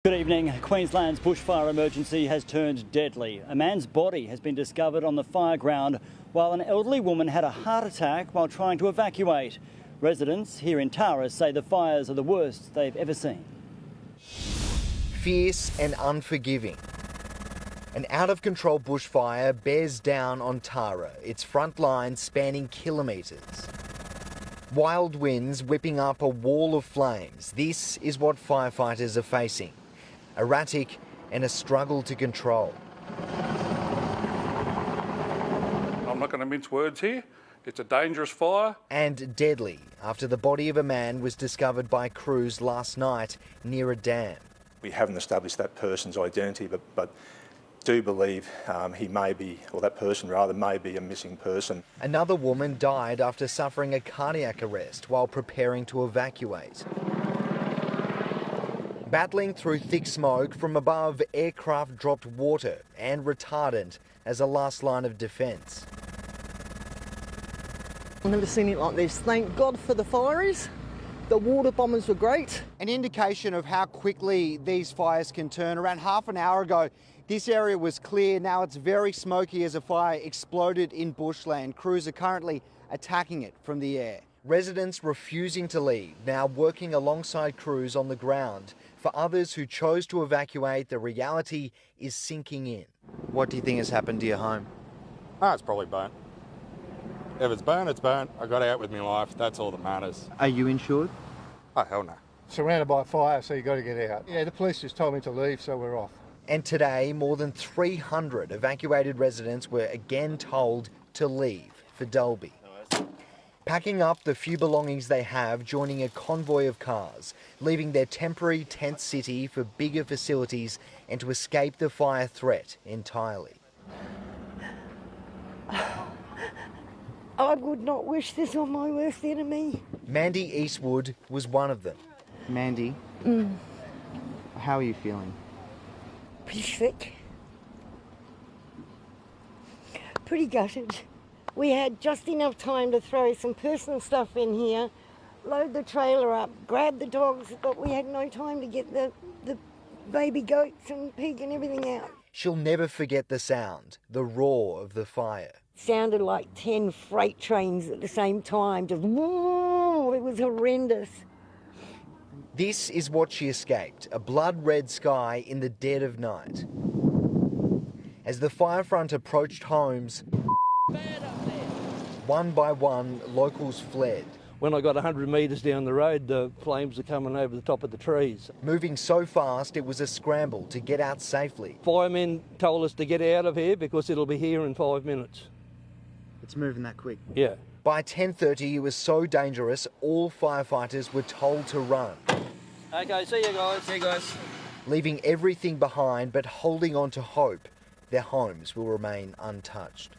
Good evening. Queensland's bushfire emergency has turned deadly. A man's body has been discovered on the fire ground while an elderly woman had a heart attack while trying to evacuate. Residents here in Tara say the fires are the worst they've ever seen. Fierce and unforgiving. An out-of-control bushfire bears down on Tara, its front line spanning kilometres. Wild winds whipping up a wall of flames. This is what firefighters are facing. Erratic and a struggle to control. I'm not going to mince words here. It's a dangerous fire. And deadly after the body of a man was discovered by crews last night near a dam. We haven't established that person's identity, but do believe he may be, or that person rather, may be a missing person. Another woman died after suffering a cardiac arrest while preparing to evacuate. Battling through thick smoke from above, aircraft dropped water and retardant as a last line of defence. I've never seen it like this. Thank God for the fires. The water bombers were great. An indication of how quickly these fires can turn. Around half an hour ago, this area was clear. Now it's very smoky as a fire exploded in bushland. Crews are currently attacking it from the air. Residents refusing to leave, now working alongside crews on the ground. For others who chose to evacuate, the reality is sinking in. What do you think has happened to your home? Oh, it's probably burnt. If it's burnt, it's burnt. I got out with my life. That's all that matters. Are you insured? Oh, hell no. Surrounded by fire, so you got to get out. Yeah, the police just told me to leave, so we're off. And today, more than 300 evacuated residents were again told to leave for Dalby. Packing up the few belongings they have, joining a convoy of cars, leaving their temporary tent city for bigger facilities and to escape the fire threat entirely. I would not wish this on my worst enemy. Mandy Eastwood was one of them. Mandy, how are you feeling? Pretty sick. Pretty gutted. We had just enough time to throw some personal stuff in here, load the trailer up, grab the dogs, but we had no time to get the baby goats and pig and everything out. She'll never forget the sound, the roar of the fire. Sounded like 10 freight trains at the same time, just whoa, it was horrendous. This is what she escaped, a blood-red sky in the dead of night. As the fire front approached homes, one by one, locals fled. When I got 100 metres down the road, the flames were coming over the top of the trees. Moving so fast, it was a scramble to get out safely. Firemen told us to get out of here because it'll be here in 5 minutes. It's moving that quick. Yeah. By 10:30, it was so dangerous, all firefighters were told to run. Okay, see you guys. See you guys. Leaving everything behind, but holding on to hope their homes will remain untouched.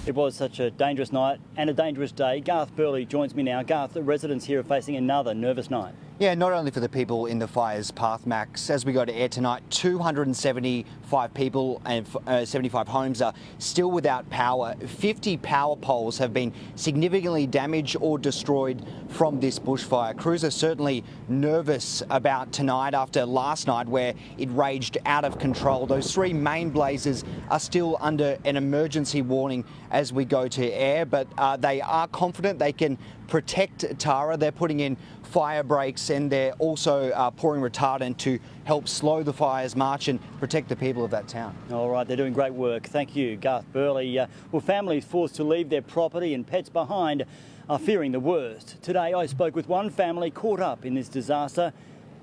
It was such a dangerous night and a dangerous day. Garth Burley joins me now. Garth, the residents here are facing another nervous night. Yeah, not only for the people in the fire's path, Max. As we go to air tonight, 275 people and 75 homes are still without power. 50 power poles have been significantly damaged or destroyed from this bushfire. Crews are certainly nervous about tonight after last night where it raged out of control. Those three main blazes are still under an emergency warning as we go to air, but they are confident they can protect Tara. They're putting in fire breaks and they're also pouring retardant to help slow the fire's march and protect the people of that town. All right, they're doing great work. Thank you, Garth Burley. Well, families forced to leave their property and pets behind are fearing the worst. Today I spoke with one family caught up in this disaster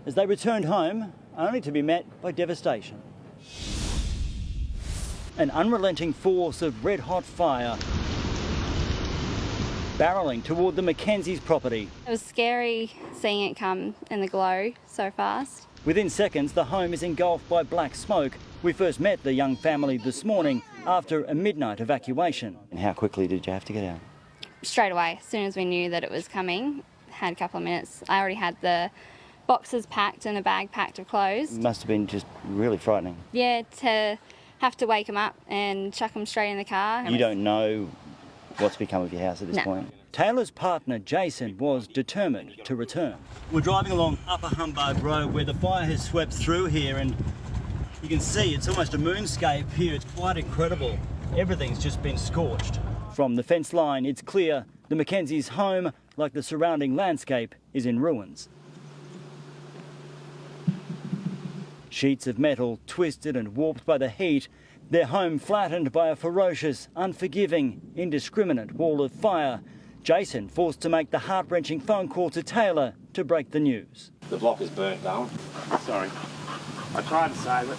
as they returned home only to be met by devastation. An unrelenting force of red-hot fire barrelling toward the Mackenzie's property. It was scary seeing it come in the glow so fast. Within seconds, the home is engulfed by black smoke. We first met the young family this morning after a midnight evacuation. And how quickly did you have to get out? Straight away, as soon as we knew that it was coming, had a couple of minutes. I already had the boxes packed and a bag packed of clothes. It must have been just really frightening. Yeah, to have to wake them up and chuck them straight in the car. You don't know what's become of your house at this point? Taylor's partner Jason was determined to return. We're driving along Upper Humbug Road where the fire has swept through here, and you can see it's almost a moonscape here. It's quite incredible. Everything's just been scorched. From the fence line, it's clear the Mackenzies' home, like the surrounding landscape, is in ruins. Sheets of metal twisted and warped by the heat, their home flattened by a ferocious, unforgiving, indiscriminate wall of fire. Jason forced to make the heart-wrenching phone call to Taylor to break the news. The block is burnt down. Sorry. I tried to save it.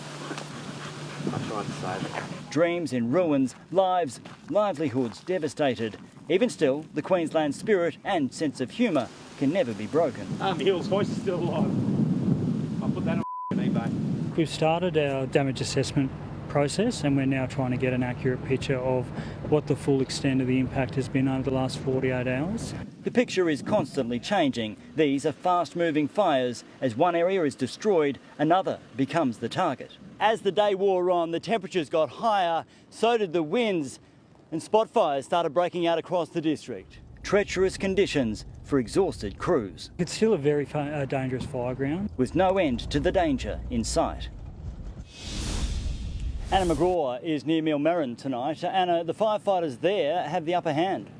Dreams in ruins, lives, livelihoods devastated. Even still, the Queensland spirit and sense of humour can never be broken. Hill's hoist is still alive. I'll put that on eBay. We've started our damage assessment process and we're now trying to get an accurate picture of what the full extent of the impact has been over the last 48 hours. The picture is constantly changing. These are fast-moving fires. As one area is destroyed, another becomes the target. As the day wore on, the temperatures got higher, so did the winds, and spot fires started breaking out across the district. Treacherous conditions for exhausted crews. It's still a very dangerous fire ground. With no end to the danger in sight. Anna McGraw is near Millmerran tonight. Anna, the firefighters there have the upper hand.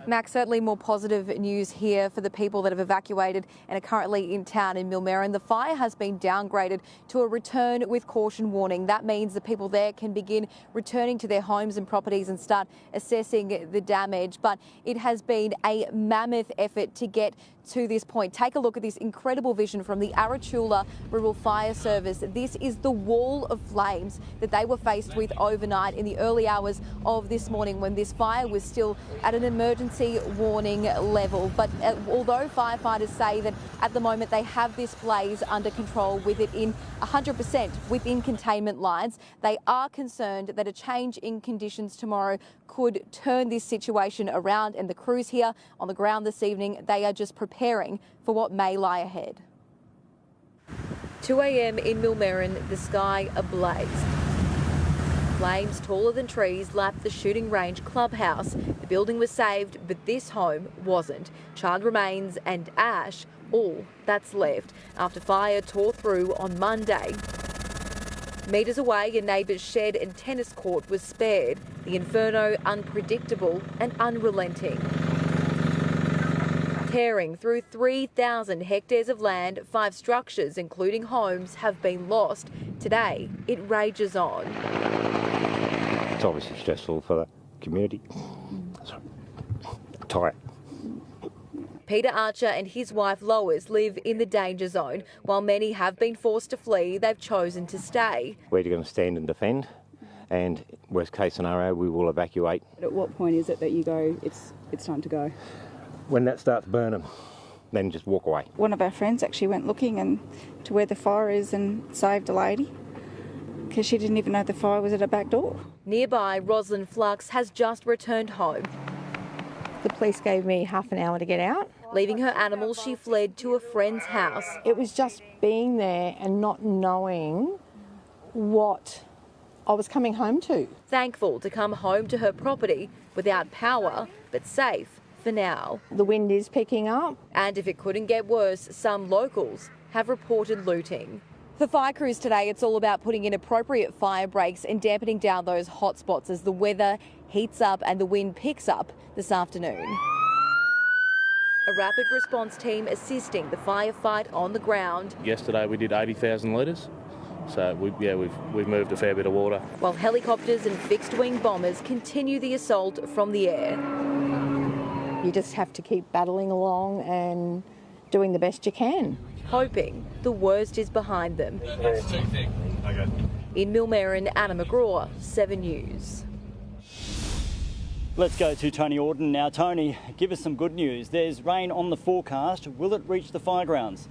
Max, certainly more positive news here for the people that have evacuated and are currently in town in Millmerran. The fire has been downgraded to a return with caution warning. That means the people there can begin returning to their homes and properties and start assessing the damage. But it has been a mammoth effort to get to this point. Take a look at this incredible vision from the Arachula Rural Fire Service. This is the wall of flames that they were faced with overnight in the early hours of this morning when this fire was still at an emergency warning level. But although firefighters say that at the moment they have this blaze under control with it in 100% within containment lines, they are concerned that a change in conditions tomorrow could turn this situation around, and the crews here on the ground this evening, they are just preparing for what may lie ahead. 2 a.m. in Millmerran, the sky ablaze. Flames taller than trees lapped the shooting range clubhouse. The building was saved, but this home wasn't. Charred remains and ash, all that's left after fire tore through on Monday. Metres away, a neighbour's shed and tennis court was spared. The inferno unpredictable and unrelenting. Tearing through 3,000 hectares of land, 5 structures, including homes, have been lost. Today, it rages on. It's obviously stressful for the community. Sorry. Tight. Peter Archer and his wife Lois live in the danger zone. While many have been forced to flee, they've chosen to stay. We're going to stand and defend, and worst case scenario, we will evacuate. At what point is it that you go, it's time to go? When that starts burning, then just walk away. One of our friends actually went looking to where the fire is and saved a lady because she didn't even know the fire was at her back door. Nearby, Rosalind Flux has just returned home. The police gave me half an hour to get out. Leaving her animals, she fled to a friend's house. It was just being there and not knowing what I was coming home to. Thankful to come home to her property without power, but safe for now. The wind is picking up. And if it couldn't get worse, some locals have reported looting. For fire crews today, it's all about putting in appropriate fire breaks and dampening down those hot spots as the weather heats up and the wind picks up this afternoon. A rapid response team assisting the firefight on the ground. Yesterday we did 80,000 litres, so we've moved a fair bit of water. While helicopters and fixed-wing bombers continue the assault from the air. You just have to keep battling along and doing the best you can. Hoping the worst is behind them. It's too thick. Okay. In Millmerran, Anna McGraw, 7 News. Let's go to Tony Auden now. Tony, give us some good news. There's rain on the forecast. Will it reach the fire grounds?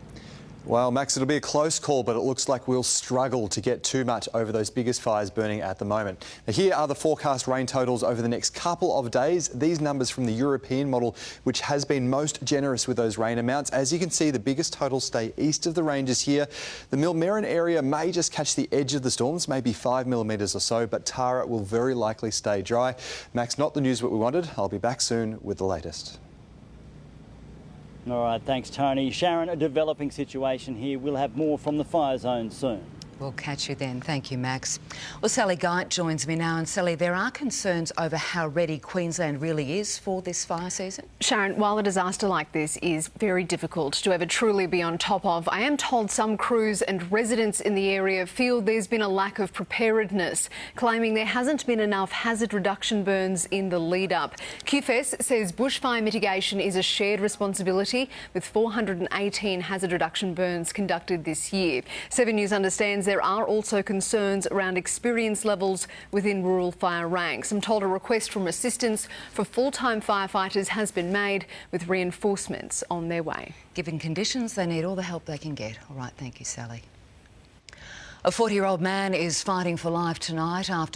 Well, Max, it'll be a close call, but it looks like we'll struggle to get too much over those biggest fires burning at the moment. Now, here are the forecast rain totals over the next couple of days. These numbers from the European model, which has been most generous with those rain amounts. As you can see, the biggest totals stay east of the ranges here. The Millmerran area may just catch the edge of the storms, maybe 5 millimetres or so, but Tara will very likely stay dry. Max, not the news that we wanted. I'll be back soon with the latest. All right, thanks, Tony. Sharon, a developing situation here. We'll have more from the fire zone soon. We'll catch you then. Thank you, Max. Well, Sally Guyot joins me now. And Sally, there are concerns over how ready Queensland really is for this fire season. Sharon, while a disaster like this is very difficult to ever truly be on top of, I am told some crews and residents in the area feel there's been a lack of preparedness, claiming there hasn't been enough hazard reduction burns in the lead-up. QFS says bushfire mitigation is a shared responsibility, with 418 hazard reduction burns conducted this year. 7 News understands there are also concerns around experience levels within rural fire ranks. I'm told a request from assistance for full-time firefighters has been made, with reinforcements on their way. Given conditions, they need all the help they can get. All right, thank you, Sally. A 40-year-old man is fighting for life tonight after